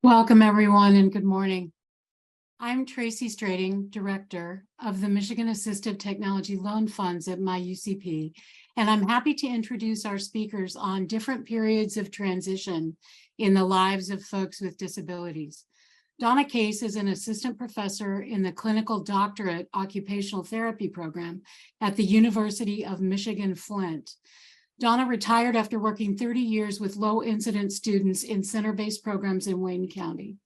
Welcome, everyone, and good morning. I'm Tracy Strating, Director of the Michigan Assistive Technology Loan Funds at MI-UCP, and I'm happy to introduce our speakers on different periods of transition in the lives of folks with disabilities. Donna Case is an assistant professor in the Clinical Doctorate Occupational Therapy program at the University of Michigan Flint. Donna retired after working 30 years with low-incidence students in center-based programs in Wayne County.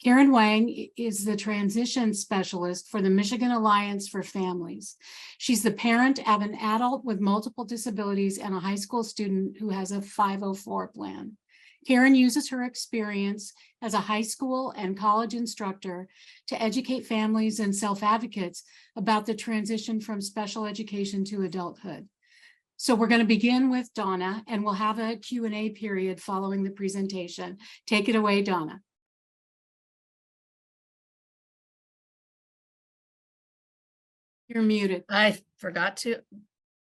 Karen Wang is the transition specialist for the Michigan Alliance for Families. She's the parent of an adult with multiple disabilities and a high school student who has a 504 plan. Karen uses her experience as a high school and college instructor to educate families and self-advocates about the transition from special education to adulthood. So we're going to begin with Donna, and we'll have a Q&A period following the presentation. Take it away, Donna. You're muted. I forgot to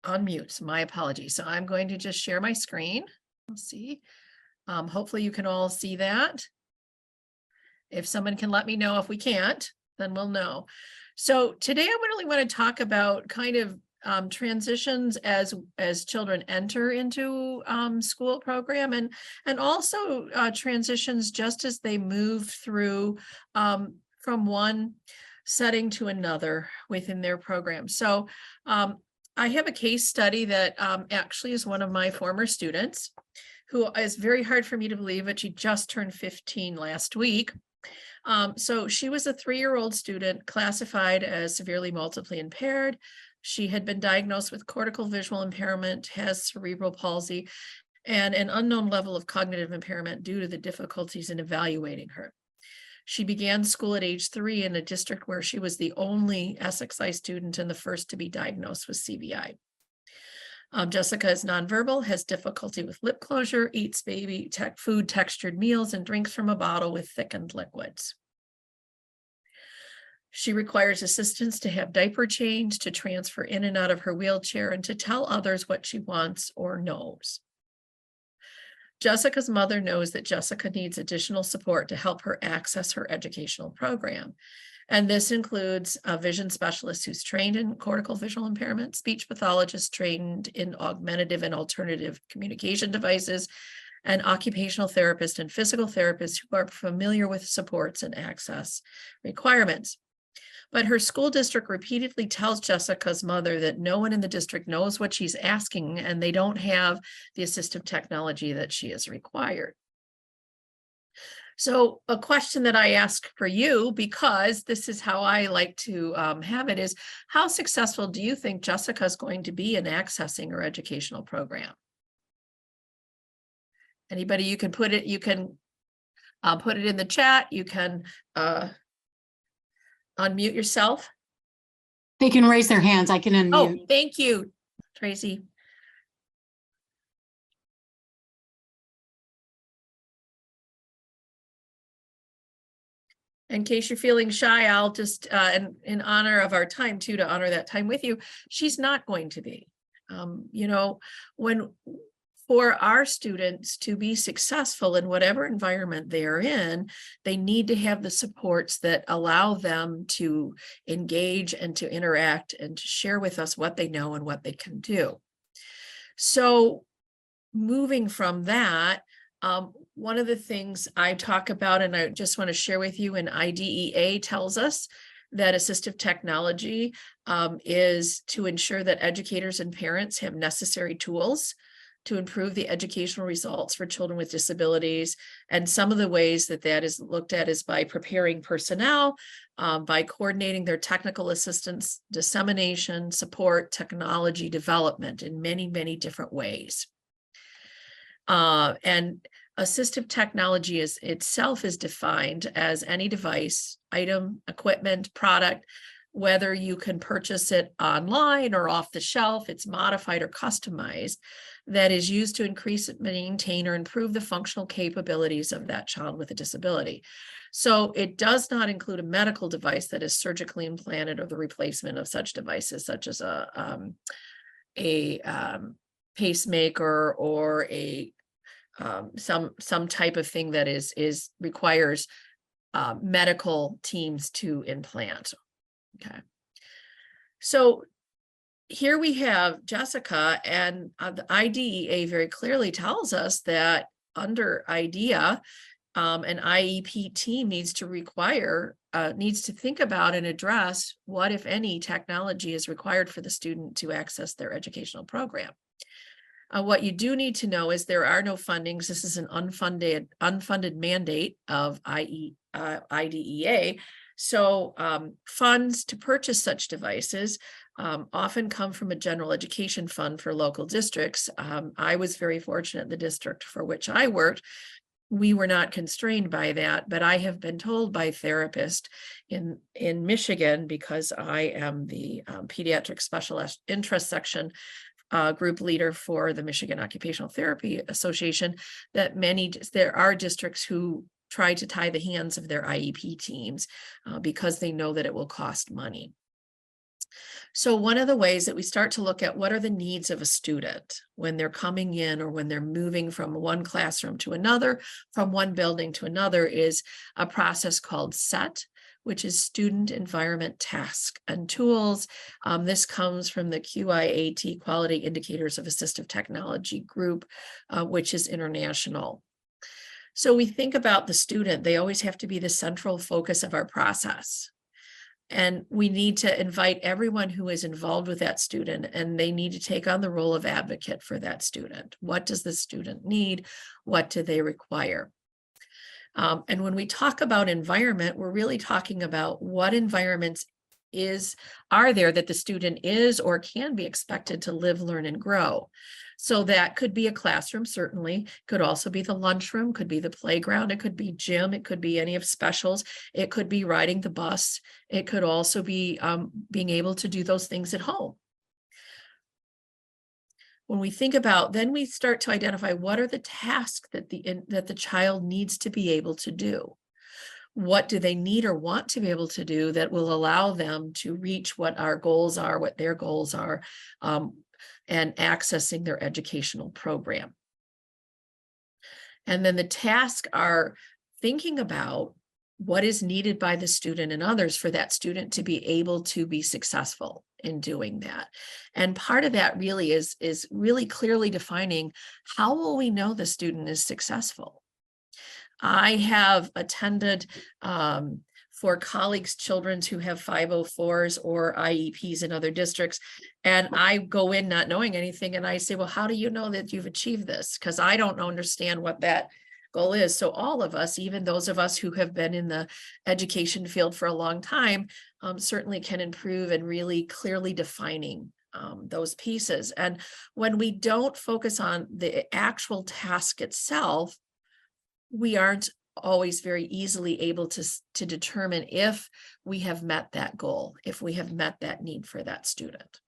unmute, so my apologies. So I'm going to just share my screen. Let's see. Hopefully you can all see that. If someone can let me know if we can't, then we'll know. So today I really want to talk about kind of transitions as children enter into school program and also transitions just as they move through from one setting to another within their program. So I have a case study that actually is one of my former students who is very hard for me to believe, but she just turned 15 last week. So she was a 3-year-old student classified as severely multiply impaired. She had been diagnosed with cortical visual impairment, has cerebral palsy, and an unknown level of cognitive impairment due to the difficulties in evaluating her. She began school at age 3 in a district where she was the only SXI student and the first to be diagnosed with CVI. Jessica is nonverbal, has difficulty with lip closure, eats baby food textured meals, and drinks from a bottle with thickened liquids. She requires assistance to have diaper change, to transfer in and out of her wheelchair, and to tell others what she wants or knows. Jessica's mother knows that Jessica needs additional support to help her access her educational program. And this includes a vision specialist who's trained in cortical visual impairment, speech pathologist trained in augmentative and alternative communication devices, and occupational therapist and physical therapists who are familiar with supports and access requirements. But her school district repeatedly tells Jessica's mother that no one in the district knows what she's asking, and they don't have the assistive technology that she is required. So a question that I ask for you, because this is how I like to have it, is how successful do you think Jessica is going to be in accessing her educational program? Anybody, you can put it in the chat. You can unmute yourself. They can raise their hands. I can unmute. Oh, thank you, Tracy. In case you're feeling shy, I'll just, in honor of our time too, to honor that time with you, she's not going to be. You know, for our students to be successful in whatever environment they're in, they need to have the supports that allow them to engage and to interact and to share with us what they know and what they can do. So moving from that, one of the things I talk about, and I just want to share with you, and IDEA tells us that assistive technology is to ensure that educators and parents have necessary tools to improve the educational results for children with disabilities. And some of the ways that that is looked at is by preparing personnel, by coordinating their technical assistance, dissemination, support, technology development in many, many different ways. And assistive technology itself is defined as any device, item, equipment, product, whether you can purchase it online or off the shelf, it's modified or customized, that is used to increase, maintain, or improve the functional capabilities of that child with a disability. So it does not include a medical device that is surgically implanted or the replacement of such devices, such as a pacemaker or a some type of thing that requires medical teams to implant. Okay. So here we have Jessica, and the IDEA very clearly tells us that under IDEA, an IEP team needs to think about and address what, if any, technology is required for the student to access their educational program. What you do need to know is there are no fundings. This is an unfunded mandate of IDEA. So funds to purchase such devices often come from a general education fund for local districts. I was very fortunate in the district for which I worked. We were not constrained by that, but I have been told by therapists in Michigan, because I am the pediatric special interest section group leader for the Michigan Occupational Therapy Association, that there are districts who try to tie the hands of their IEP teams because they know that it will cost money. So one of the ways that we start to look at what are the needs of a student when they're coming in or when they're moving from one classroom to another, from one building to another, is a process called SET, which is Student Environment Task and Tools. This comes from the QIAT, Quality Indicators of Assistive Technology group, which is international. So we think about the student, they always have to be the central focus of our process. And we need to invite everyone who is involved with that student, and they need to take on the role of advocate for that student. What does the student need? What do they require? And when we talk about environment, we're really talking about what environments are there that the student is or can be expected to live, learn, and grow. So that could be a classroom, certainly, could also be the lunchroom, could be the playground, it could be gym, it could be any of specials, it could be riding the bus, it could also be being able to do those things at home. When we think about, then we start to identify what are the tasks that the child needs to be able to do. What do they need or want to be able to do that will allow them to reach what our goals are, what their goals are, and accessing their educational program. And then the tasks are thinking about what is needed by the student and others for that student to be able to be successful in doing that. And part of that really is really clearly defining, how will we know the student is successful? I have attended for colleagues' children who have 504s or IEPs in other districts, and I go in not knowing anything, and I say, well, how do you know that you've achieved this? Because I don't understand what that goal is. So all of us, even those of us who have been in the education field for a long time, certainly can improve in really clearly defining those pieces. And when we don't focus on the actual task itself, we aren't always very easily able to determine if we have met that goal, if we have met that need for that student.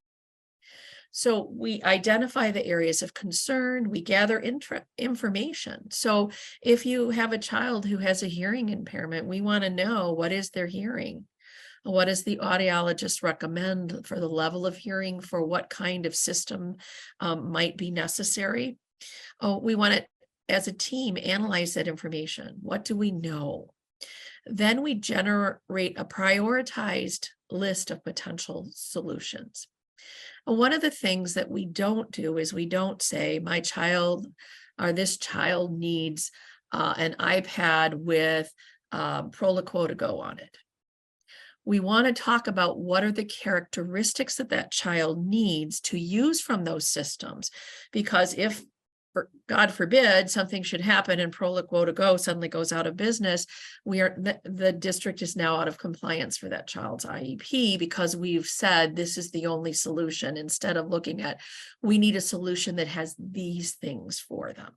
So we identify the areas of concern, we gather information. So if you have a child who has a hearing impairment, we want to know, what is their hearing? What does the audiologist recommend for the level of hearing, for what kind of system might be necessary? We want to, as a team, analyze that information. What do we know? Then we generate a prioritized list of potential solutions. And one of the things that we don't do is we don't say, my child or this child needs an iPad with Proloquo on it. We want to talk about what are the characteristics that that child needs to use from those systems, because if, God forbid, something should happen and Proloquo suddenly goes out of business, the district is now out of compliance for that child's IEP, because we've said this is the only solution, instead of looking at, we need a solution that has these things for them.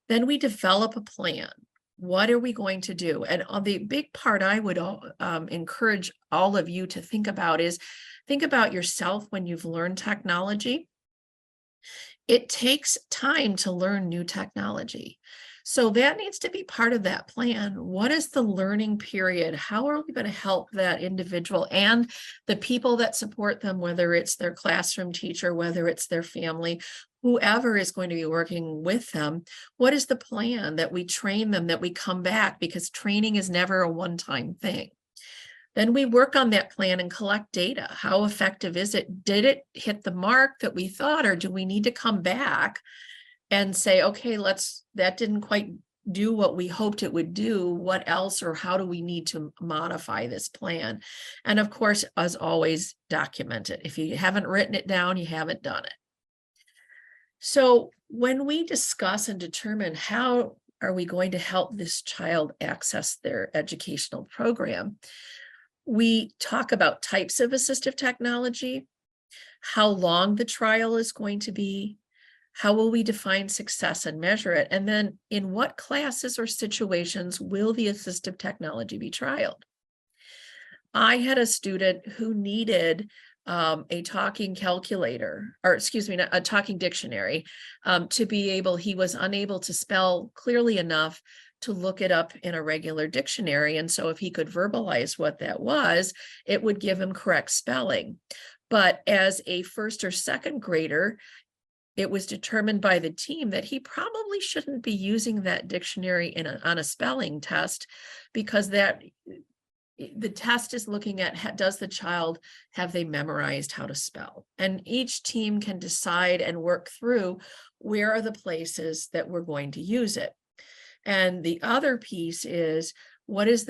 Then we develop a plan. What are we going to do? And on the big part I would encourage all of you to think about is, think about yourself when you've learned technology. It takes time to learn new technology. So that needs to be part of that plan. What is the learning period? How are we going to help that individual and the people that support them, whether it's their classroom teacher, whether it's their family, whoever is going to be working with them? What is the plan that we train them, that we come back, because training is never a one-time thing. Then we work on that plan and collect data. How effective is it? Did it hit the mark that we thought, or do we need to come back and say, okay, that didn't quite do what we hoped it would do. What else, or how do we need to modify this plan? And of course, as always, document it. If you haven't written it down, you haven't done it. So when we discuss and determine how are we going to help this child access their educational program, we talk about types of assistive technology, how long the trial is going to be, how will we define success and measure it? And then in what classes or situations will the assistive technology be trialed? I had a student who needed a talking calculator, or excuse me, a talking dictionary, to be able, he was unable to spell clearly enough to look it up in a regular dictionary. And so if he could verbalize what that was, it would give him correct spelling. But as a first or second grader, it was determined by the team that he probably shouldn't be using that dictionary on a spelling test, because the test is looking at, does the child, have they memorized how to spell? And each team can decide and work through where are the places that we're going to use it. And the other piece is, what is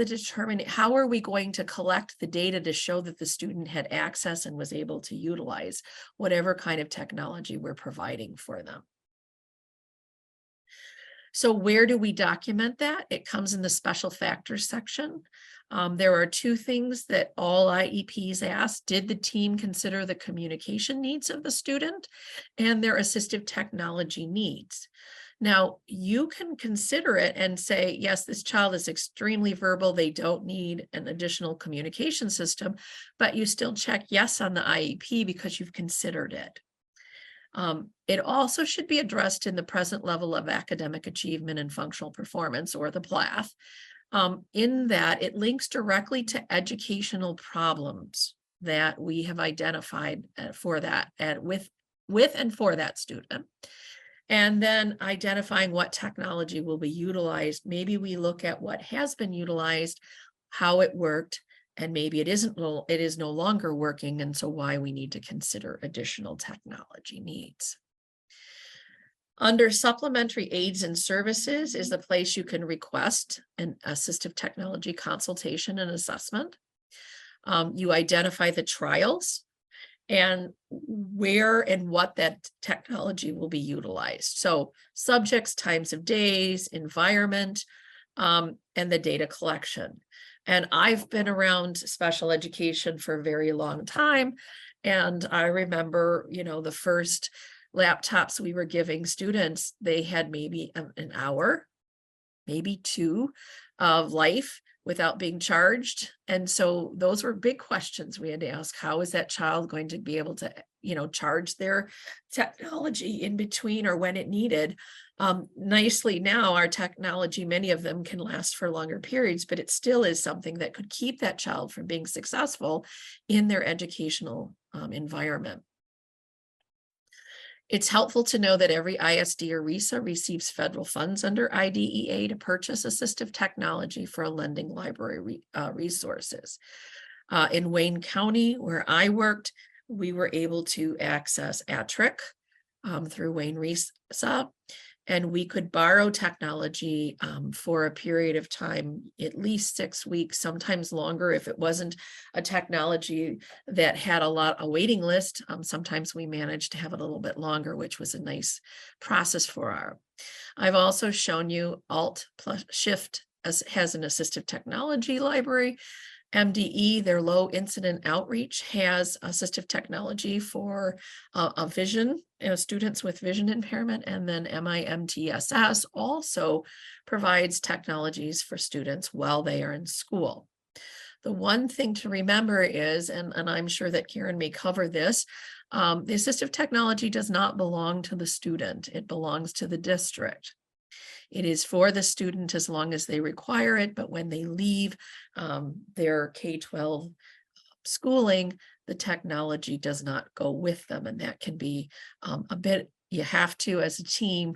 how are we going to collect the data to show that the student had access and was able to utilize whatever kind of technology we're providing for them? So where do we document that? It comes in the special factors section. There are two things that all IEPs ask. Did the team consider the communication needs of the student and their assistive technology needs? Now, you can consider it and say, yes, this child is extremely verbal. They don't need an additional communication system, but you still check yes on the IEP because you've considered it. It also should be addressed in the present level of academic achievement and functional performance, or the PLAF, in that it links directly to educational problems that we have identified for that, and with and for that student. And then identifying what technology will be utilized. Maybe we look at what has been utilized, how it worked, and maybe it is no longer working, and so why we need to consider additional technology needs. Under supplementary aids and services is the place you can request an assistive technology consultation and assessment. You identify the trials and where and what that technology will be utilized. So subjects, times of days, environment, and the data collection. And I've been around special education for a very long time. And I remember, the first laptops we were giving students, they had maybe an hour, maybe two of life without being charged. And so those were big questions we had to ask. How is that child going to be able to, charge their technology in between or when it needed? Nicely now, our technology, many of them can last for longer periods, but it still is something that could keep that child from being successful in their educational environment. It's helpful to know that every ISD or RESA receives federal funds under IDEA to purchase assistive technology for a lending library resources. In Wayne County, where I worked, we were able to access ATRIC through Wayne RESA, and we could borrow technology for a period of time, at least 6 weeks, sometimes longer. If it wasn't a technology that had a waiting list, sometimes we managed to have a little bit longer, which was a nice process for our. I've also shown you Alt plus Shift has an assistive technology library. MDE, their low incident outreach, has assistive technology for a vision, students with vision impairment, and then MI-MTSS also provides technologies for students while they are in school. The one thing to remember is, and I'm sure that Karen may cover this, the assistive technology does not belong to the student. It belongs to the district. It is for the student as long as they require it, but when they leave their K-12 schooling, the technology does not go with them. And that can be a bit, you have to, as a team,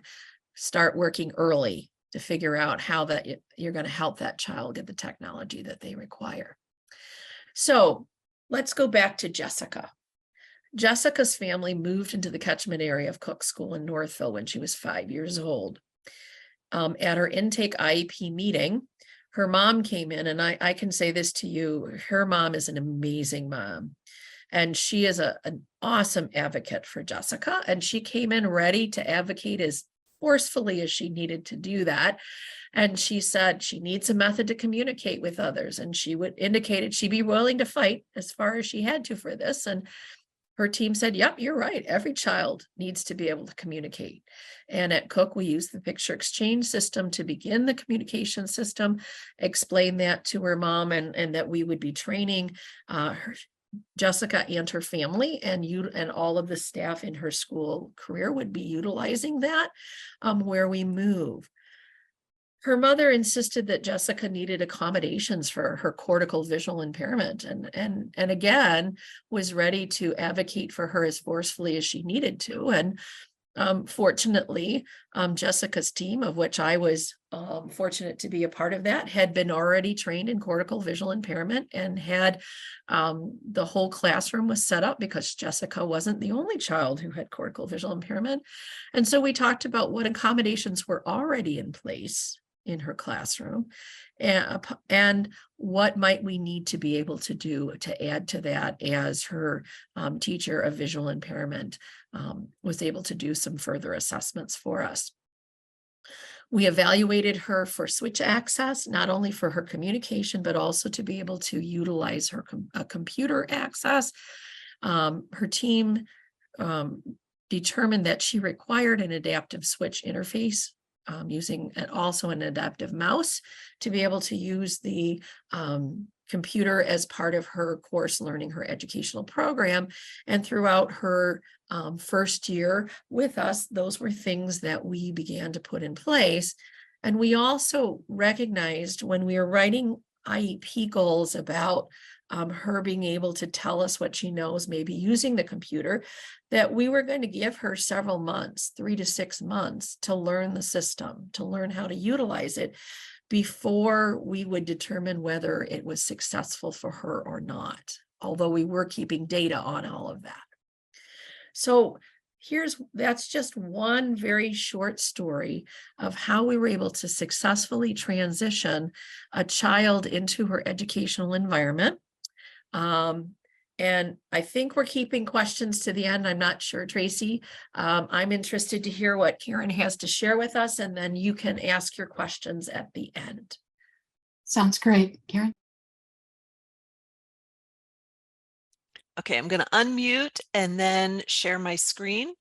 start working early to figure out how that you're going to help that child get the technology that they require. So let's go back to Jessica. Jessica's family moved into the catchment area of Cook School in Northville when she was 5 years old. At her intake IEP meeting, her mom came in, and I can say this to you, her mom is an amazing mom. And she is an awesome advocate for Jessica. And she came in ready to advocate as forcefully as she needed to do that. And she said she needs a method to communicate with others. And she would indicated she'd be willing to fight as far as she had to for this. And her team said, yep, you're right. Every child needs to be able to communicate. And at Cook, we use the picture exchange system to begin the communication system, explain that to her mom, and that we would be training Jessica and her family, and all of the staff in her school career would be utilizing that where we move. Her mother insisted that Jessica needed accommodations for her cortical visual impairment, and again was ready to advocate for her as forcefully as she needed to. And fortunately, Jessica's team, of which I was fortunate to be a part of that, had been already trained in cortical visual impairment, and had the whole classroom was set up because Jessica wasn't the only child who had cortical visual impairment. And so we talked about what accommodations were already in place in her classroom, and what might we need to be able to do to add to that as her teacher of visual impairment was able to do some further assessments for us. We evaluated her for switch access, not only for her communication, but also to be able to utilize her computer access. Her team determined that she required an adaptive switch interface, using also an adaptive mouse to be able to use the computer as part of her course learning, her educational program. And throughout her first year with us, those were things that we began to put in place. And we also recognized when we were writing IEP goals about her being able to tell us what she knows, maybe using the computer, that we were going to give her several months, 3 to 6 months, to learn the system, to learn how to utilize it before we would determine whether it was successful for her or not, although we were keeping data on all of that. So that's just one very short story of how we were able to successfully transition a child into her educational environment. And I think we're keeping questions to the end. I'm not sure, Tracy. I'm interested to hear what Karen has to share with us, and then you can ask your questions at the end. Sounds great, Karen. Okay, I'm going to unmute and then share my screen.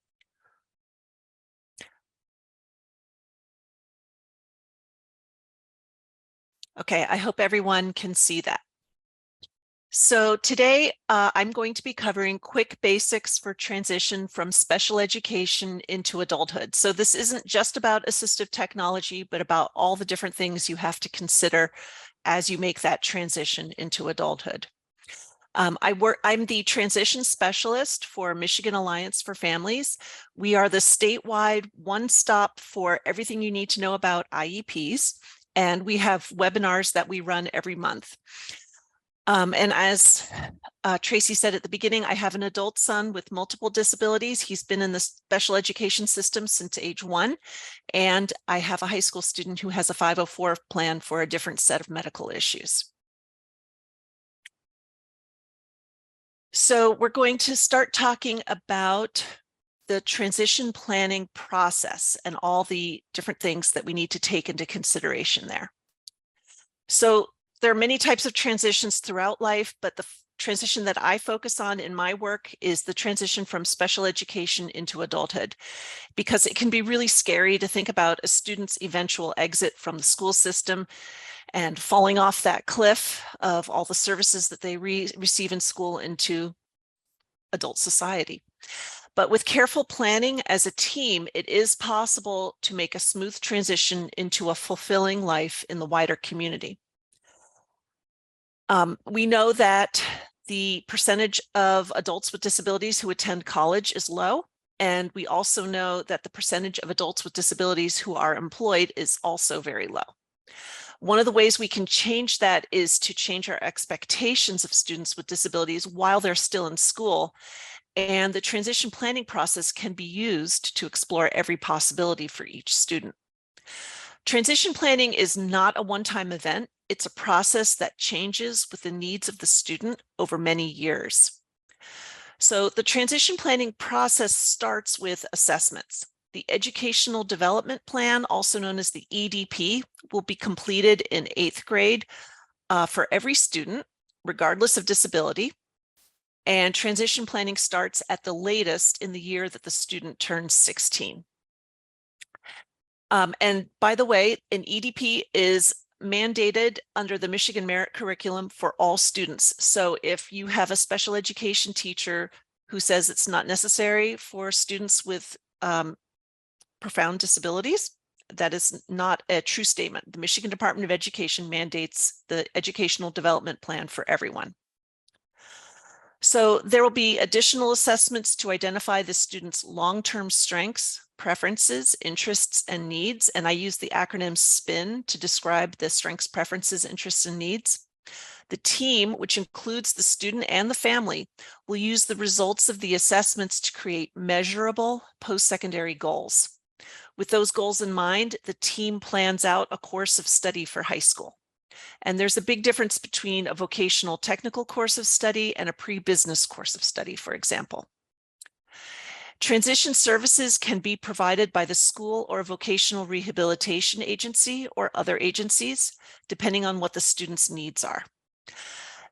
Okay, I hope everyone can see that. So today I'm going to be covering quick basics for transition from special education into adulthood. So this isn't just about assistive technology, but about all the different things you have to consider as you make that transition into adulthood. I'm the transition specialist for Michigan Alliance for Families. We are the statewide one-stop for everything you need to know about IEPs, and we have webinars that we run every month. And as Tracy said at the beginning, I have an adult son with multiple disabilities. He's been in the special education system since age 1. And I have a high school student who has a 504 plan for a different set of medical issues. So we're going to start talking about the transition planning process and all the different things that we need to take into consideration there. So there are many types of transitions throughout life, but the transition that I focus on in my work is the transition from special education into adulthood, because it can be really scary to think about a student's eventual exit from the school system and falling off that cliff of all the services that they receive in school into adult society. But with careful planning as a team, it is possible to make a smooth transition into a fulfilling life in the wider community. We know that the percentage of adults with disabilities who attend college is low, and we also know that the percentage of adults with disabilities who are employed is also very low. One of the ways we can change that is to change our expectations of students with disabilities while they're still in school. And the transition planning process can be used to explore every possibility for each student. Transition planning is not a one-time event. It's a process that changes with the needs of the student over many years. So the transition planning process starts with assessments. The Educational Development Plan, also known as the EDP, will be completed in 8th grade for every student, regardless of disability. And transition planning starts at the latest in the year that the student turns 16. And by the way, an EDP is mandated under the Michigan Merit Curriculum for all students. So if you have a special education teacher who says it's not necessary for students with profound disabilities, that is not a true statement. The Michigan Department of Education mandates the Educational Development Plan for everyone. So there will be additional assessments to identify the student's long-term strengths, preferences, interests, and needs. And I use the acronym SPIN to describe the strengths, preferences, interests, and needs. The team, which includes the student and the family, will use the results of the assessments to create measurable post-secondary goals. With those goals in mind, the team plans out a course of study for high school. And there's a big difference between a vocational technical course of study and a pre-business course of study, for example. Transition services can be provided by the school or vocational rehabilitation agency or other agencies, depending on what the student's needs are.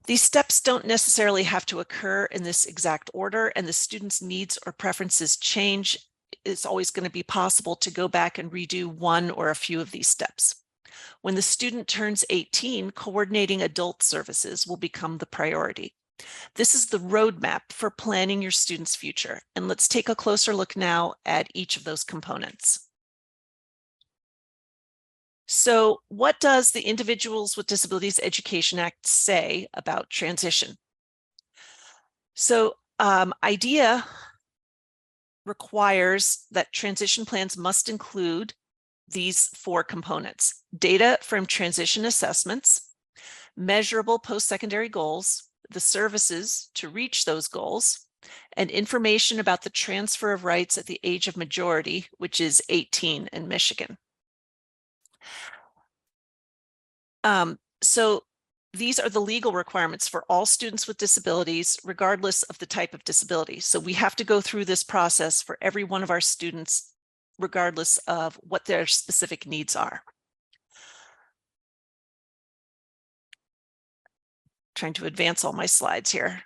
These steps don't necessarily have to occur in this exact order, and the student's needs or preferences change. It's always going to be possible to go back and redo one or a few of these steps. When the student turns 18, coordinating adult services will become the priority. This is the roadmap for planning your student's future. And let's take a closer look now at each of those components. So what does the Individuals with Disabilities Education Act say about transition? So IDEA requires that transition plans must include these 4 components: data from transition assessments, measurable post-secondary goals, the services to reach those goals, and information about the transfer of rights at the age of majority, which is 18 in Michigan. So these are the legal requirements for all students with disabilities, regardless of the type of disability. So we have to go through this process for every one of our students, regardless of what their specific needs are. Trying to advance all my slides here.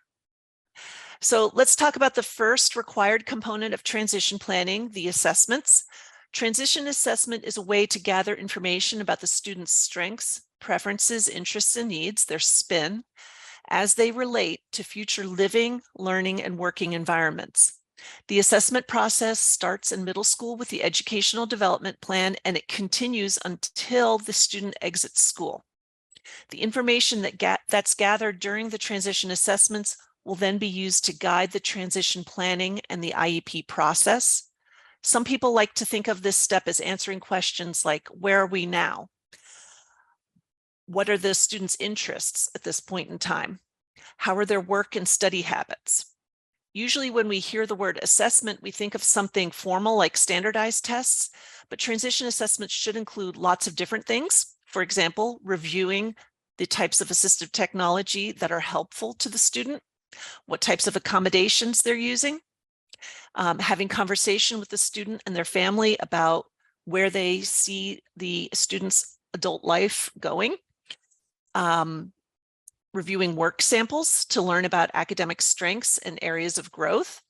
So let's talk about the first required component of transition planning, the assessments. Transition assessment is a way to gather information about the student's strengths, preferences, interests, and needs, their SPIN, as they relate to future living, learning, and working environments. The assessment process starts in middle school with the Educational Development Plan, and it continues until the student exits school. The information that's gathered during the transition assessments will then be used to guide the transition planning and the IEP process. Some people like to think of this step as answering questions like, where are we now? What are the students' interests at this point in time? How are their work and study habits? Usually when we hear the word assessment, we think of something formal like standardized tests, but transition assessments should include lots of different things. For example, reviewing the types of assistive technology that are helpful to the student, what types of accommodations they're using, having conversation with the student and their family about where they see the student's adult life going, reviewing work samples to learn about academic strengths and areas of growth,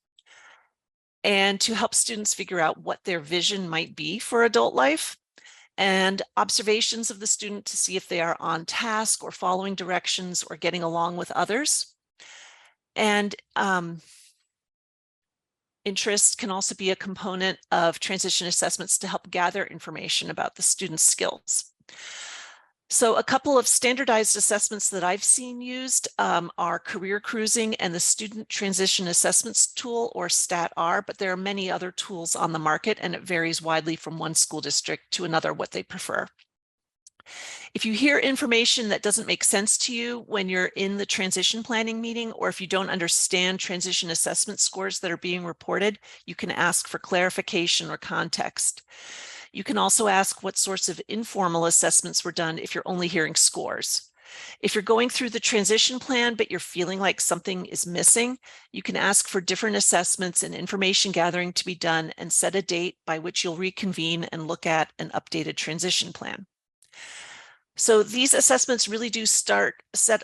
and to help students figure out what their vision might be for adult life, and observations of the student to see if they are on task or following directions or getting along with others. And Interest can also be a component of transition assessments to help gather information about the student's skills. So a couple of standardized assessments that I've seen used are Career Cruising and the Student Transition Assessments Tool, or STAT-R, but there are many other tools on the market, and it varies widely from one school district to another what they prefer. If you hear information that doesn't make sense to you when you're in the transition planning meeting, or if you don't understand transition assessment scores that are being reported, you can ask for clarification or context. You can also ask what sorts of informal assessments were done if you're only hearing scores. If you're going through the transition plan, but you're feeling like something is missing, you can ask for different assessments and information gathering to be done and set a date by which you'll reconvene and look at an updated transition plan. So these assessments really do set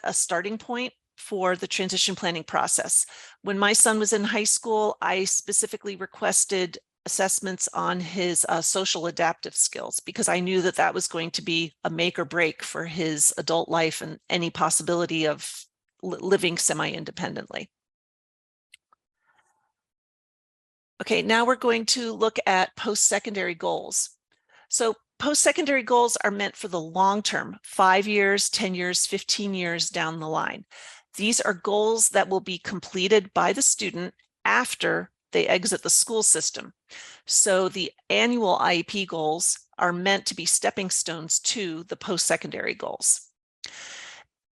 a starting point for the transition planning process. When my son was in high school, I specifically requested assessments on his social adaptive skills because I knew that that was going to be a make or break for his adult life and any possibility of living semi-independently. Okay, now we're going to look at post-secondary goals. So post-secondary goals are meant for the long term, 5 years, 10 years, 15 years down the line. These are goals that will be completed by the student after they exit the school system. So the annual IEP goals are meant to be stepping stones to the post-secondary goals.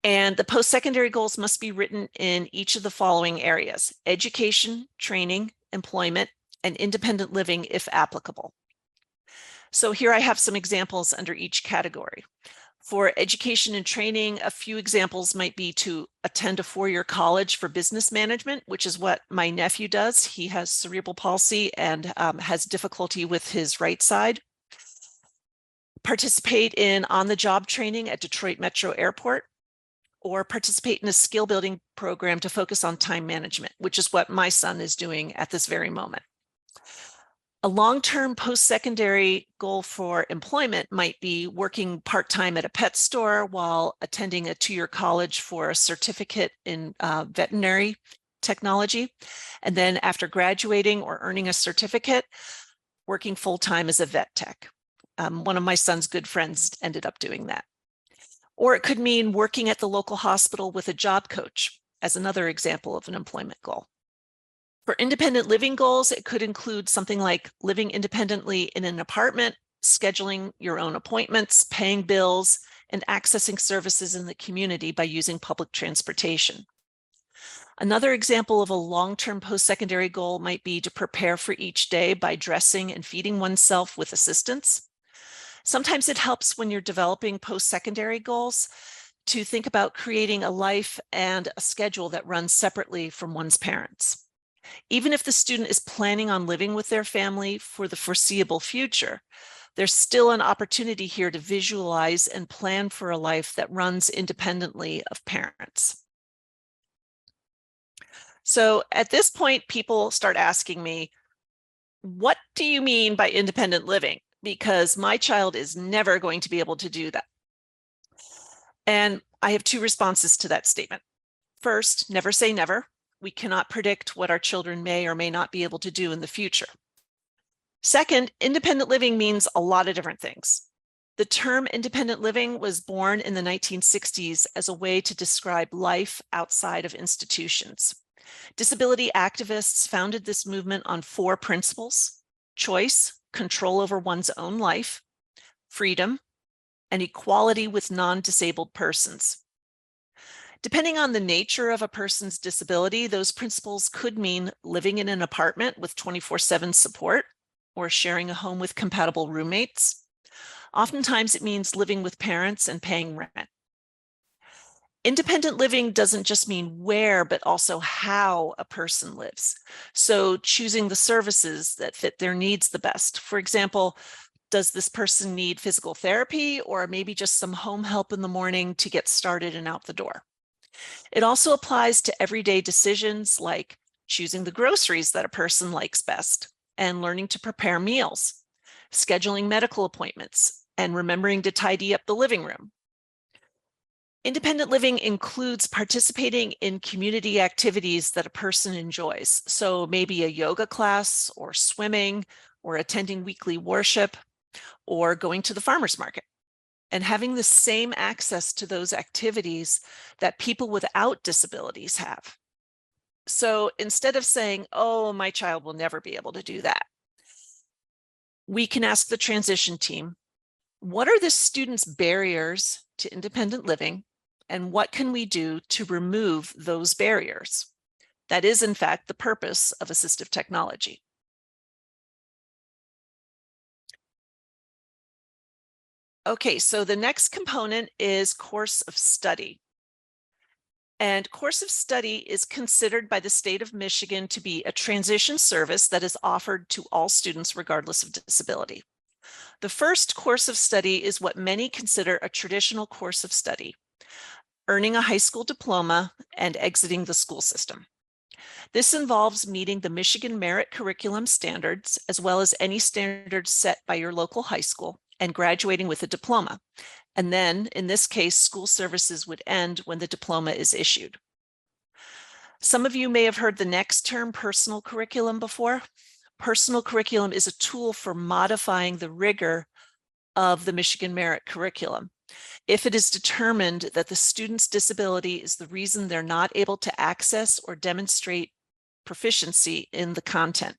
And the post-secondary goals must be written in each of the following areas: education, training, employment, and independent living if applicable. So here I have some examples under each category. For education and training, a few examples might be to attend a 4-year college for business management, which is what my nephew does. He has cerebral palsy and has difficulty with his right side. Participate in on-the-job training at Detroit Metro Airport, or participate in a skill building program to focus on time management, which is what my son is doing at this very moment. A long-term post-secondary goal for employment might be working part-time at a pet store while attending a 2-year college for a certificate in veterinary technology. And then after graduating or earning a certificate, working full-time as a vet tech. One of my son's good friends ended up doing that. Or it could mean working at the local hospital with a job coach as another example of an employment goal. For independent living goals, it could include something like living independently in an apartment, scheduling your own appointments, paying bills, and accessing services in the community by using public transportation. Another example of a long-term post-secondary goal might be to prepare for each day by dressing and feeding oneself with assistance. Sometimes it helps when you're developing post-secondary goals to think about creating a life and a schedule that runs separately from one's parents. Even if the student is planning on living with their family for the foreseeable future, there's still an opportunity here to visualize and plan for a life that runs independently of parents. So at this point, people start asking me, what do you mean by independent living? Because my child is never going to be able to do that. And I have 2 responses to that statement. First, never say never. We cannot predict what our children may or may not be able to do in the future. Second, independent living means a lot of different things. The term independent living was born in the 1960s as a way to describe life outside of institutions. Disability activists founded this movement on 4 principles: choice, control over one's own life, freedom, and equality with non-disabled persons. Depending on the nature of a person's disability, those principles could mean living in an apartment with 24/7 support or sharing a home with compatible roommates. Oftentimes, it means living with parents and paying rent. Independent living doesn't just mean where, but also how a person lives. So choosing the services that fit their needs the best. For example, does this person need physical therapy or maybe just some home help in the morning to get started and out the door? It also applies to everyday decisions like choosing the groceries that a person likes best and learning to prepare meals, scheduling medical appointments, and remembering to tidy up the living room. Independent living includes participating in community activities that a person enjoys. So maybe a yoga class or swimming or attending weekly worship or going to the farmer's market and having the same access to those activities that people without disabilities have. So instead of saying, oh, my child will never be able to do that, we can ask the transition team, what are the students' barriers to independent living, and what can we do to remove those barriers? That is, in fact, the purpose of assistive technology. Okay, so the next component is course of study. And course of study is considered by the state of Michigan to be a transition service that is offered to all students regardless of disability. The first course of study is what many consider a traditional course of study, earning a high school diploma and exiting the school system. This involves meeting the Michigan Merit Curriculum standards, as well as any standards set by your local high school, and graduating with a diploma. And then, in this case, school services would end when the diploma is issued. Some of you may have heard the next term, personal curriculum, before. Personal curriculum is a tool for modifying the rigor of the Michigan Merit Curriculum. If it is determined that the student's disability is the reason they're not able to access or demonstrate proficiency in the content.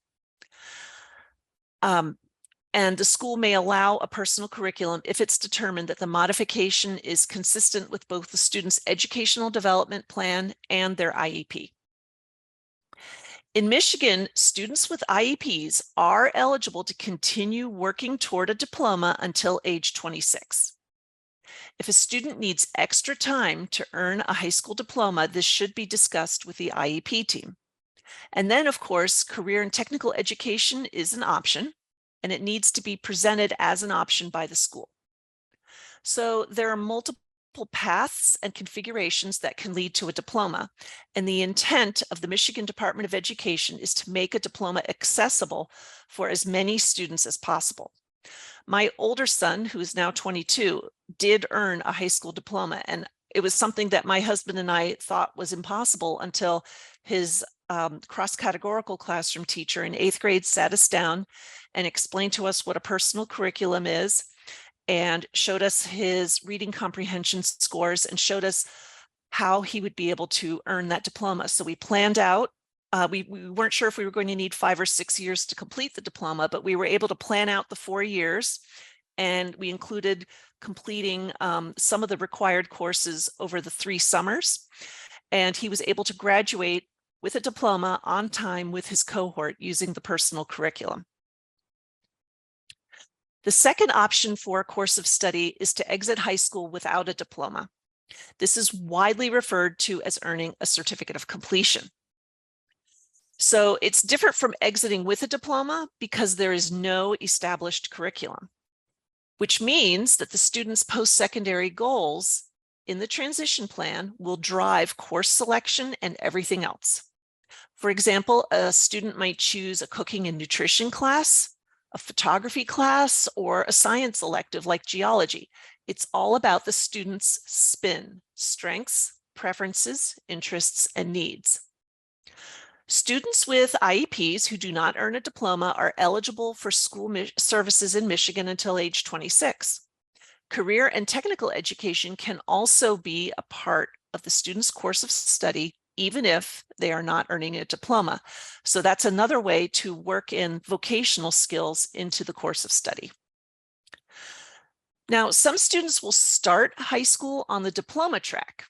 And the school may allow a personal curriculum if it's determined that the modification is consistent with both the student's educational development plan and their IEP. In Michigan, students with IEPs are eligible to continue working toward a diploma until age 26. If a student needs extra time to earn a high school diploma, this should be discussed with the IEP team. And then, of course, career and technical education is an option, and it needs to be presented as an option by the school. So there are multiple paths and configurations that can lead to a diploma, and the intent of the Michigan Department of Education is to make a diploma accessible for as many students as possible. My older son, who is now 22, did earn a high school diploma, and it was something that my husband and I thought was impossible until his cross-categorical classroom teacher in 8th grade sat us down and explained to us what a personal curriculum is and showed us his reading comprehension scores and showed us how he would be able to earn that diploma. So we planned out, we weren't sure if we were going to need 5 or 6 years to complete the diploma, but we were able to plan out the 4 years, and we included completing some of the required courses over the 3 summers. And he was able to graduate with a diploma on time with his cohort using the personal curriculum. The second option for a course of study is to exit high school without a diploma. This is widely referred to as earning a certificate of completion. So it's different from exiting with a diploma because there is no established curriculum, which means that the student's post-secondary goals in the transition plan will drive course selection and everything else. For example, a student might choose a cooking and nutrition class, a photography class, or a science elective like geology. It's all about the student's spin, strengths, preferences, interests, and needs. Students with IEPs who do not earn a diploma are eligible for school services in Michigan until age 26. Career and technical education can also be a part of the student's course of study, even if they are not earning a diploma. So that's another way to work in vocational skills into the course of study. Now, some students will start high school on the diploma track.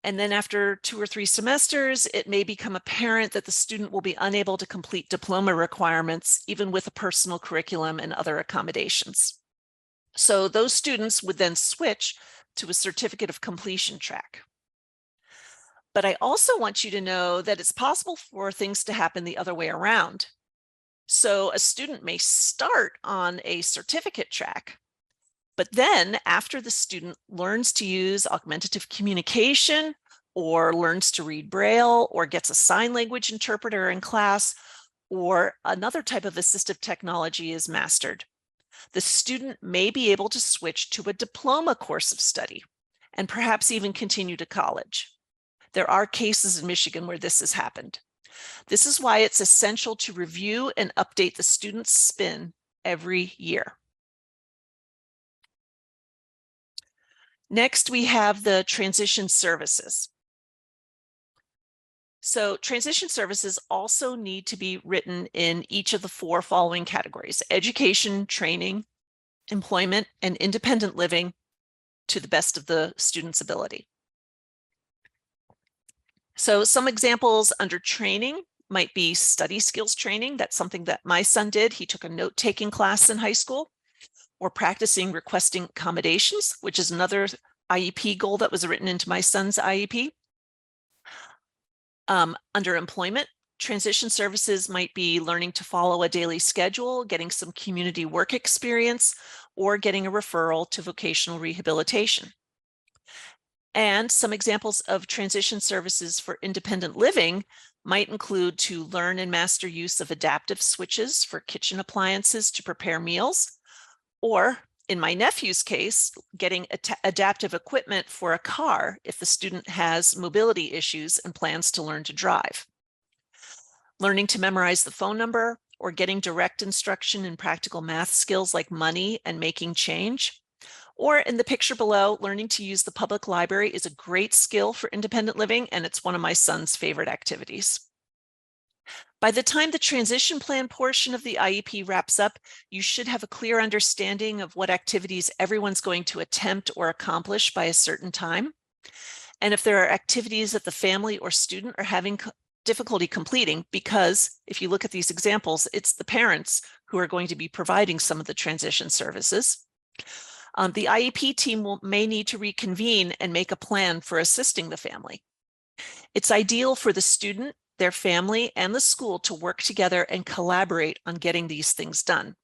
And then after 2 or 3 semesters, it may become apparent that the student will be unable to complete diploma requirements, even with a personal curriculum and other accommodations. So those students would then switch to a certificate of completion track. But I also want you to know that it's possible for things to happen the other way around. So a student may start on a certificate track, but then after the student learns to use augmentative communication or learns to read Braille or gets a sign language interpreter in class or another type of assistive technology is mastered, the student may be able to switch to a diploma course of study. and perhaps even continue to college. There are cases in Michigan where this has happened. This is why it's essential to review and update the student's spin every year. Next, we have the transition services. So transition services also need to be written in each of the 4 following categories: education, training, employment, and independent living to the best of the student's ability. So some examples under training might be study skills training. That's something that my son did. He took a note-taking class in high school. Or practicing requesting accommodations, which is another IEP goal that was written into my son's IEP. Under employment, transition services might be learning to follow a daily schedule, getting some community work experience, or getting a referral to vocational rehabilitation. And some examples of transition services for independent living might include to learn and master use of adaptive switches for kitchen appliances to prepare meals, or in my nephew's case, getting adaptive equipment for a car if the student has mobility issues and plans to learn to drive. Learning to memorize the phone number, or getting direct instruction in practical math skills like money and making change. Or in the picture below, learning to use the public library is a great skill for independent living, and it's one of my son's favorite activities. By the time the transition plan portion of the IEP wraps up, you should have a clear understanding of what activities everyone's going to attempt or accomplish by a certain time. And if there are activities that the family or student are having difficulty completing, because if you look at these examples, it's the parents who are going to be providing some of the transition services. The IEP team may need to reconvene and make a plan for assisting the family. It's ideal for the student, their family, and the school to work together and collaborate on getting these things done.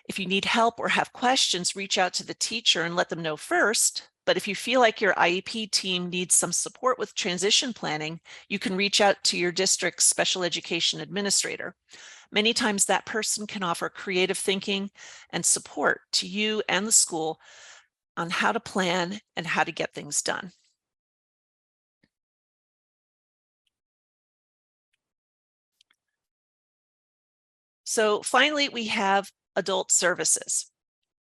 If you need help or have questions, reach out to the teacher and let them know first. But if you feel like your IEP team needs some support with transition planning, you can reach out to your district's special education administrator. Many times that person can offer creative thinking and support to you and the school on how to plan and how to get things done. So finally, we have adult services.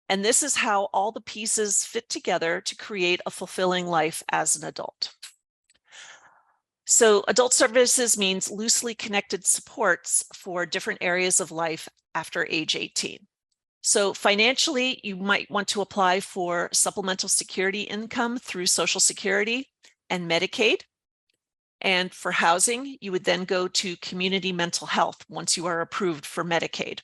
And this is how all the pieces fit together to create a fulfilling life as an adult. So adult services means loosely connected supports for different areas of life after age 18. So financially, you might want to apply for supplemental security income through Social Security and Medicaid. And for housing, you would then go to community mental health once you are approved for Medicaid.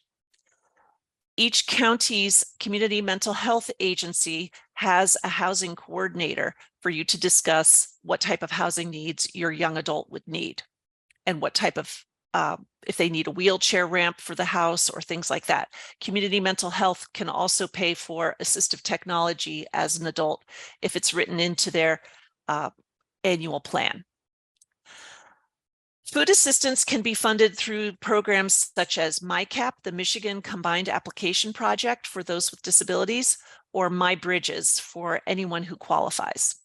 Each county's community mental health agency has a housing coordinator for you to discuss what type of housing needs your young adult would need and what type of, if they need a wheelchair ramp for the house or things like that. Community mental health can also pay for assistive technology as an adult if it's written into their annual plan. Food assistance can be funded through programs such as MI-UCP, the Michigan Combined Application Project for those with disabilities, or MyBridges for anyone who qualifies.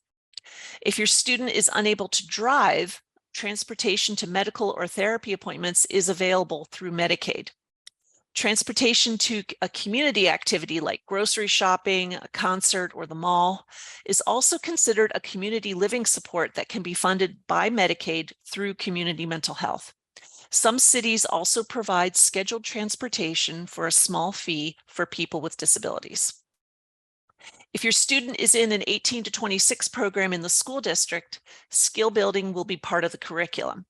If your student is unable to drive, transportation to medical or therapy appointments is available through Medicaid. Transportation to a community activity like grocery shopping, a concert, or the mall is also considered a community living support that can be funded by Medicaid through community mental health. Some cities also provide scheduled transportation for a small fee for people with disabilities. If your student is in an 18 to 26 program in the school district, skill building will be part of the curriculum.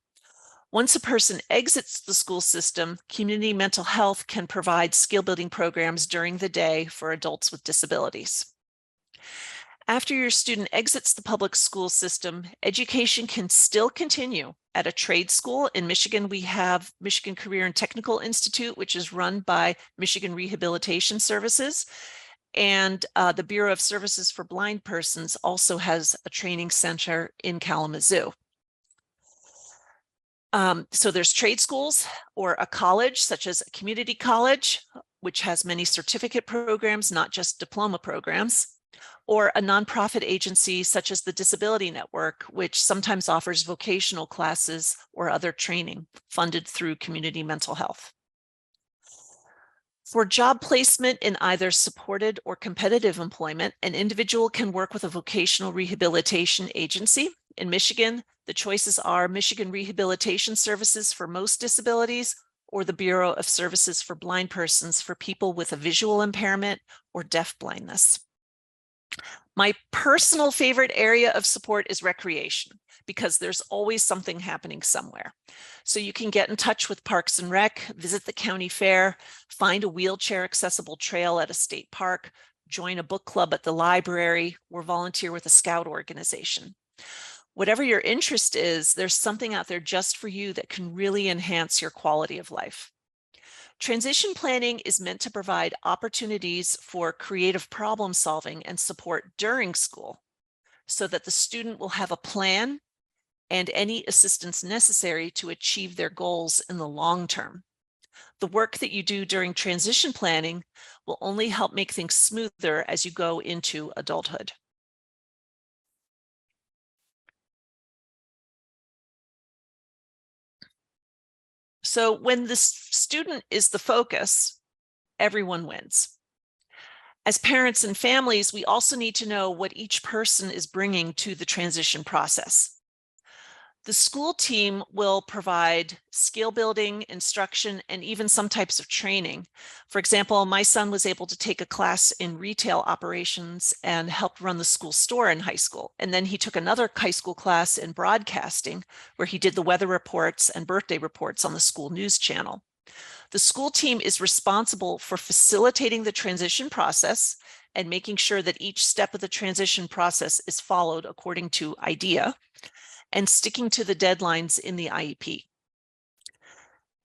Once a person exits the school system, community mental health can provide skill building programs during the day for adults with disabilities. After your student exits the public school system, education can still continue at a trade school. In Michigan, we have Michigan Career and Technical Institute, which is run by Michigan Rehabilitation Services. And the Bureau of Services for Blind Persons also has a training center in Kalamazoo. So there's trade schools or a college such as a community college, which has many certificate programs, not just diploma programs. or a nonprofit agency such as the Disability Network, which sometimes offers vocational classes or other training funded through community mental health. For job placement in either supported or competitive employment, an individual can work with a vocational rehabilitation agency. In Michigan, the choices are Michigan Rehabilitation Services for most disabilities or the Bureau of Services for Blind Persons for people with a visual impairment or deaf blindness. My personal favorite area of support is recreation, because there's always something happening somewhere. So you can get in touch with Parks and Rec, visit the county fair, find a wheelchair accessible trail at a state park, join a book club at the library, or volunteer with a scout organization. Whatever your interest is, there's something out there just for you that can really enhance your quality of life. Transition planning is meant to provide opportunities for creative problem solving and support during school so that the student will have a plan and any assistance necessary to achieve their goals in the long term. The work that you do during transition planning will only help make things smoother as you go into adulthood. So when the student is the focus, everyone wins. As parents and families, we also need to know what each person is bringing to the transition process. The school team will provide skill building, instruction, and even some types of training. For example, my son was able to take a class in retail operations and helped run the school store in high school. And then he took another high school class in broadcasting where he did the weather reports and birthday reports on the school news channel. The school team is responsible for facilitating the transition process and making sure that each step of the transition process is followed according to IDEA and sticking to the deadlines in the IEP.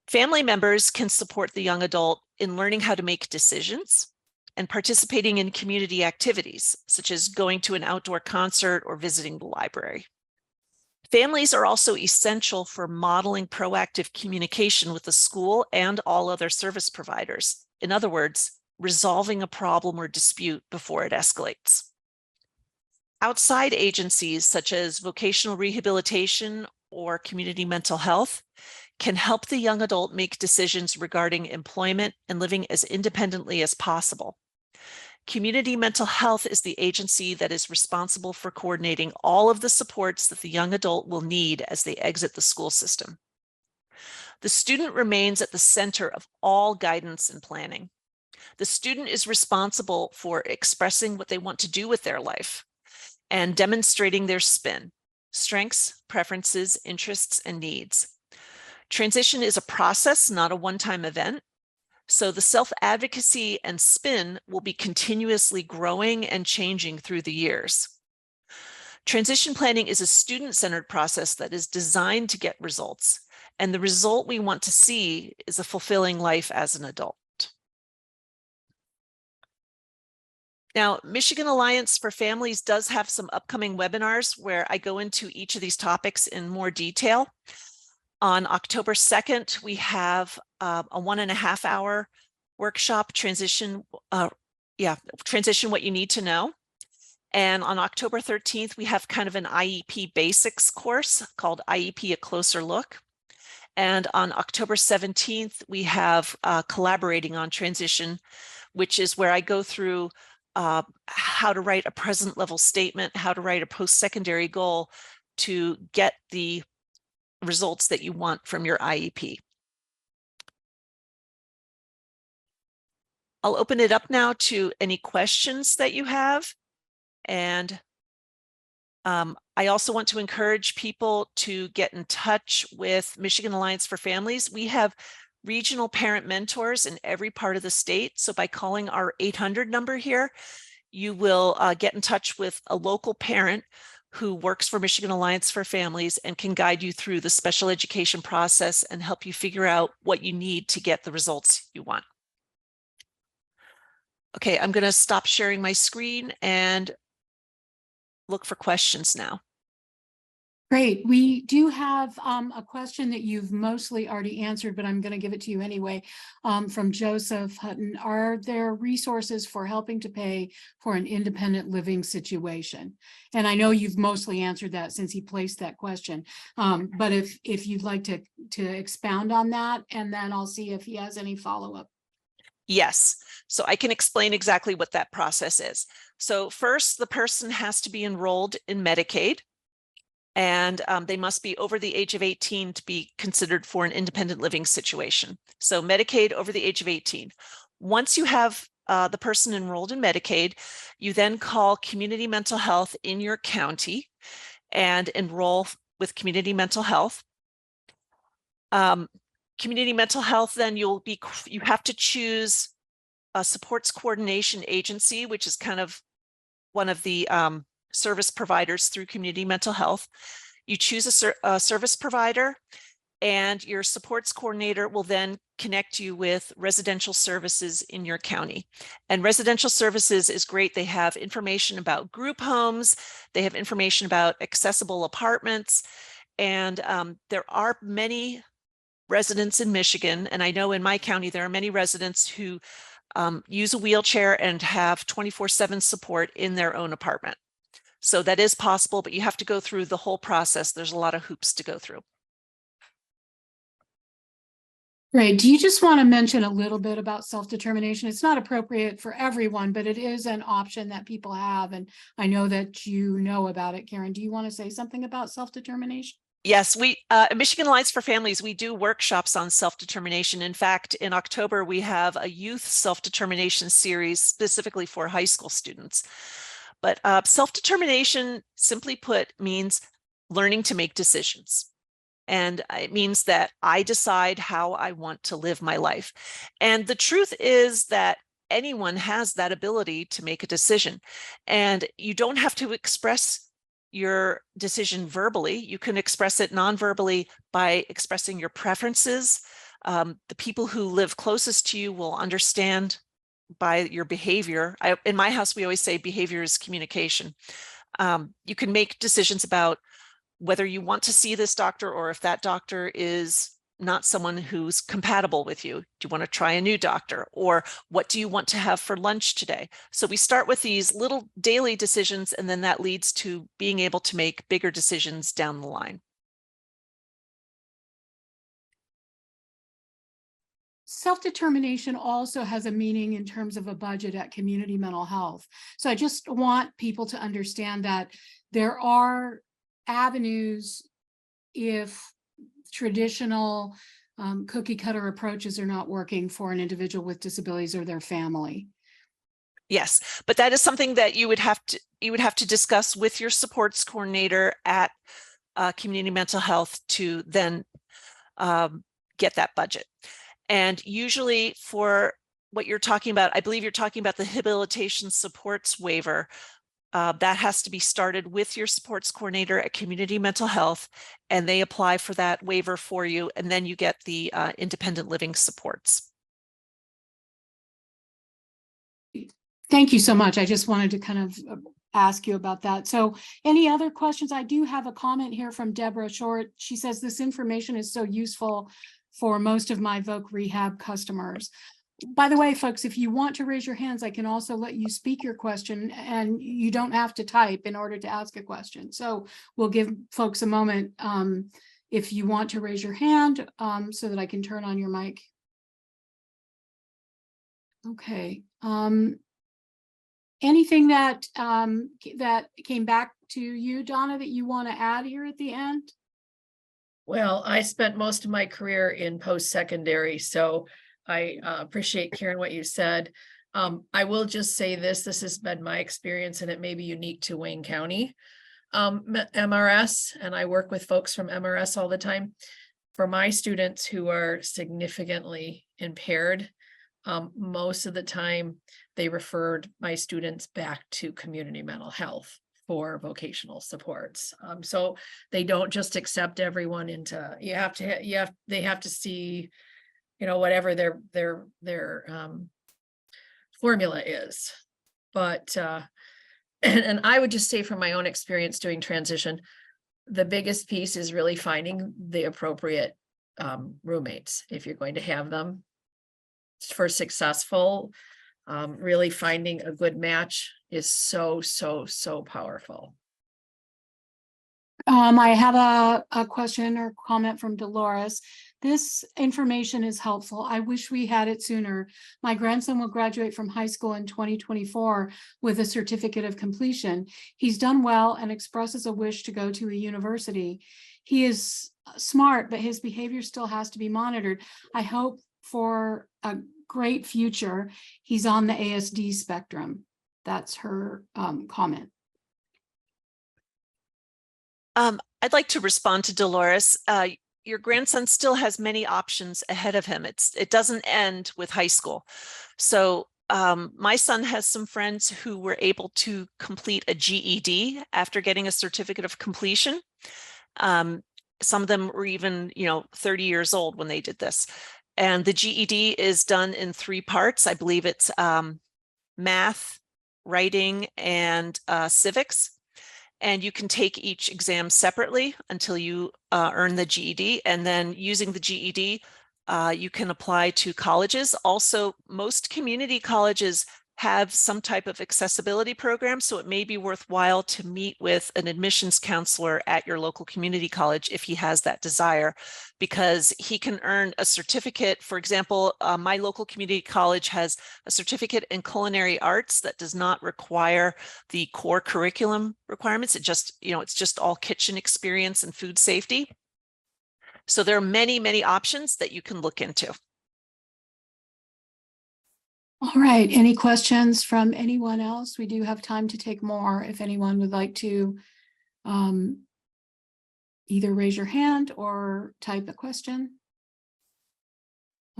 Family members can support the young adult in learning how to make decisions and participating in community activities, such as going to an outdoor concert or visiting the library. Families are also essential for modeling proactive communication with the school and all other service providers. In other words, resolving a problem or dispute before it escalates. Outside agencies such as vocational rehabilitation or community mental health can help the young adult make decisions regarding employment and living as independently as possible. Community mental health is the agency that is responsible for coordinating all of the supports that the young adult will need as they exit the school system. The student remains at the center of all guidance and planning. The student is responsible for expressing what they want to do with their life and demonstrating their spin, strengths, preferences, interests, and needs. Transition is a process, not a one-time event. So the self-advocacy and spin will be continuously growing and changing through the years. Transition planning is a student-centered process that is designed to get results. And the result we want to see is a fulfilling life as an adult. Now, Michigan Alliance for Families does have some upcoming webinars where I go into each of these topics in more detail. On October 2nd, we have a 1.5 hour workshop, Transition What You Need to Know. And on October 13th, we have kind of an IEP basics course called IEP A Closer Look. And on October 17th, we have Collaborating on Transition, which is where I go through how to write a present level statement, how to write a post-secondary goal to get the results that you want from your IEP. I'll open it up now to any questions that you have. And I also want to encourage people to get in touch with Michigan Alliance for Families. We have regional parent mentors in every part of the state. So by calling our 800 number here, you will get in touch with a local parent who works for Michigan Alliance for Families and can guide you through the special education process and help you figure out what you need to get the results you want. Okay, I'm going to stop sharing my screen and look for questions now. Great. We do have a question that you've mostly already answered, but I'm going to give it to you anyway, from Joseph Hutton. Are there resources for helping to pay for an independent living situation? And I know you've mostly answered that since he placed that question. But if you'd like to expound on that, and then I'll see if he has any follow-up. Yes, so I can explain exactly what that process is. So first, the person has to be enrolled in Medicaid, and they must be over the age of 18 to be considered for an independent living situation. So Medicaid over the age of 18. Once you have the person enrolled in Medicaid, you then call community mental health in your county and enroll with community mental health. Community mental health, then you have to choose a supports coordination agency, which is kind of one of the service providers through community mental health. You choose a service provider, and your supports coordinator will then connect you with residential services in your county. And residential services is great. They have information about group homes. They have information about accessible apartments. And there are many residents in Michigan, and I know in my county there are many residents who use a wheelchair and have 24/7 support in their own apartment. So that is possible, but you have to go through the whole process. There's a lot of hoops to go through. Great. Do you just want to mention a little bit about self-determination? It's not appropriate for everyone, but it is an option that people have. And I know that you know about it. Karen, do you want to say something about self-determination? Yes, we Michigan Alliance for Families, we do workshops on self-determination. In fact, in October, we have a youth self-determination series specifically for high school students. But self-determination, simply put, means learning to make decisions. And it means that I decide how I want to live my life. And the truth is that anyone has that ability to make a decision. And you don't have to express your decision verbally. You can express it non-verbally by expressing your preferences. The people who live closest to you will understand by your behavior. In my house, we always say behavior is communication. You can make decisions about whether you want to see this doctor or if that doctor is not someone who's compatible with you. Do you want to try a new doctor? Or what do you want to have for lunch today? So we start with these little daily decisions, and then that leads to being able to make bigger decisions down the line. Self-determination also has a meaning in terms of a budget at community mental health. So I just want people to understand that there are avenues if traditional cookie cutter approaches are not working for an individual with disabilities or their family. Yes, but that is something that you would have to discuss with your supports coordinator at community mental health to then get that budget. And usually for what you're talking about, I believe you're talking about the habilitation supports waiver. That has to be started with your supports coordinator at community mental health, and they apply for that waiver for you, and then you get the independent living supports. Thank you so much. I just wanted to kind of ask you about that. So any other questions? I do have a comment here from Deborah Short. She says this information is so useful for most of my Voc Rehab customers. By the way, folks, if you want to raise your hands, I can also let you speak your question, and you don't have to type in order to ask a question. So we'll give folks a moment if you want to raise your hand so that I can turn on your mic. Okay. Anything that that came back to you, Donna, that you want to add here at the end? Well, I spent most of my career in post-secondary, so I appreciate, Karen, what you said. I will just say this has been my experience, and it may be unique to Wayne County MRS, and I work with folks from MRS all the time. For my students who are significantly impaired, most of the time they referred my students back to community mental health for vocational supports. So they don't just accept everyone into, they have to see, you know, whatever their formula is. But and I would just say from my own experience doing transition, the biggest piece is really finding the appropriate roommates if you're going to have them for successful. Really finding a good match is so powerful. I have a question or comment from Dolores. This information is helpful. I wish we had it sooner. My grandson will graduate from high school in 2024 with a certificate of completion. He's done well and expresses a wish to go to a university. He is smart, but his behavior still has to be monitored. I hope for a great future. He's on the ASD spectrum. That's her comment. I'd like to respond to Dolores. Your grandson still has many options ahead of him. It doesn't end with high school. So my son has some friends who were able to complete a GED after getting a certificate of completion. Some of them were even, 30 years old when they did this. And the GED is done in 3 parts. I believe it's math, writing, and civics. And you can take each exam separately until you earn the GED. And then using the GED, you can apply to colleges. Also, most community colleges have some type of accessibility program, so it may be worthwhile to meet with an admissions counselor at your local community college if he has that desire, because he can earn a certificate. For example, my local community college has a certificate in culinary arts that does not require the core curriculum requirements. It just, it's just all kitchen experience and food safety. So there are many options that you can look into. All right, any questions from anyone else? We do have time to take more if anyone would like to either raise your hand or type a question.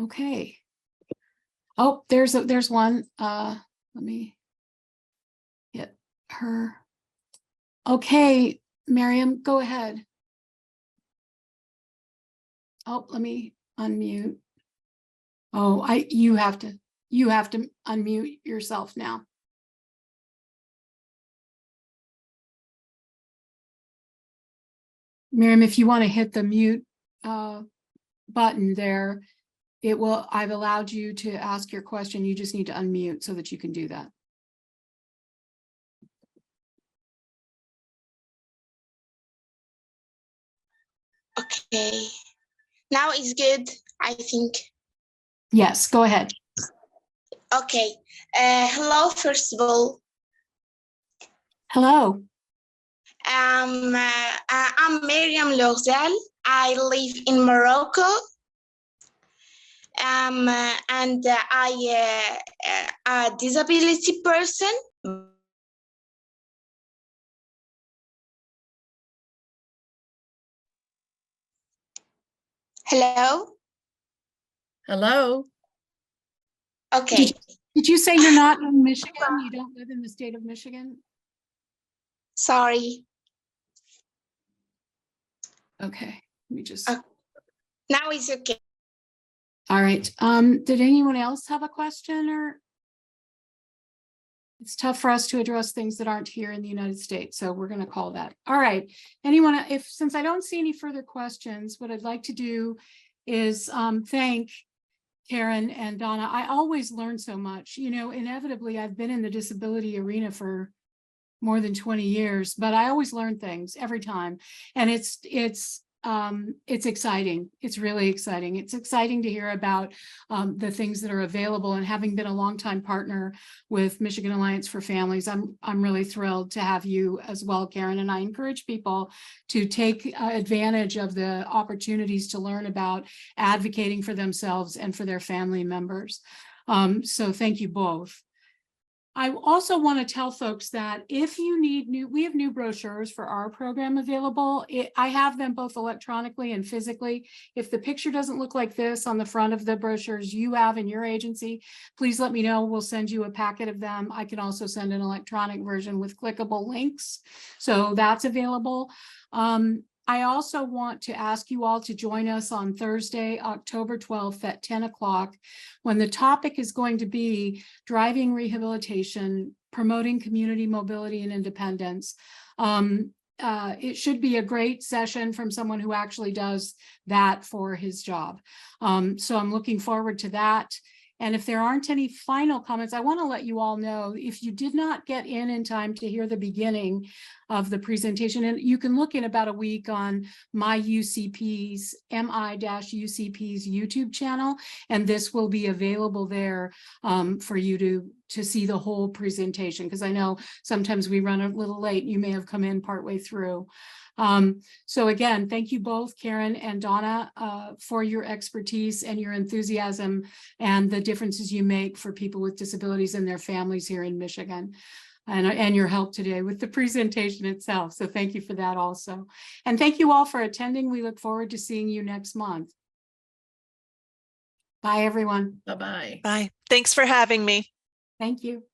Okay. Oh, there's one. Let me get her. Okay, Miriam, go ahead. Oh, let me unmute. Oh, you have to unmute yourself now. Miriam, if you want to hit the mute button there, I've allowed you to ask your question. You just need to unmute so that you can do that. Okay. Now it's good, I think. Yes, go ahead. Okay. Hello, first of all. Hello. I'm Miriam Lorzal. I live in Morocco. And I a disability person. Hello? Hello? Okay. Did you say you're not in Michigan? You don't live in the state of Michigan? Sorry. Okay, let me just. Now it's okay. All right. Did anyone else have a question? Or it's tough for us to address things that aren't here in the United States, so we're going to call that. All right. Anyone? Since I don't see any further questions, what I'd like to do is thank Karen and Donna. I always learn so much. Inevitably, I've been in the disability arena for more than 20 years, but I always learn things every time, and it's exciting. It's really exciting. It's exciting to hear about the things that are available, and having been a longtime partner with Michigan Alliance for Families, I'm really thrilled to have you as well, Karen. And I encourage people to take advantage of the opportunities to learn about advocating for themselves and for their family members. So thank you both. I also want to tell folks that if you need we have new brochures for our program available. I have them both electronically and physically. If the picture doesn't look like this on the front of the brochures you have in your agency, please let me know. We'll send you a packet of them. I can also send an electronic version with clickable links. So that's available. I also want to ask you all to join us on Thursday, October 12th at 10 o'clock, when the topic is going to be driving rehabilitation, promoting community mobility and independence. it should be a great session from someone who actually does that for his job. So I'm looking forward to that. And if there aren't any final comments, I want to let you all know, if you did not get in time to hear the beginning of the presentation, and you can look in about a week on MI-UCP's YouTube channel, and this will be available there for you to see the whole presentation, because I know sometimes we run a little late. You may have come in partway through. So again, thank you both, Karen and Donna, for your expertise and your enthusiasm and the differences you make for people with disabilities and their families here in Michigan, and your help today with the presentation itself. So thank you for that also. And thank you all for attending. We look forward to seeing you next month. Bye, everyone. Bye-bye. Bye. Thanks for having me. Thank you.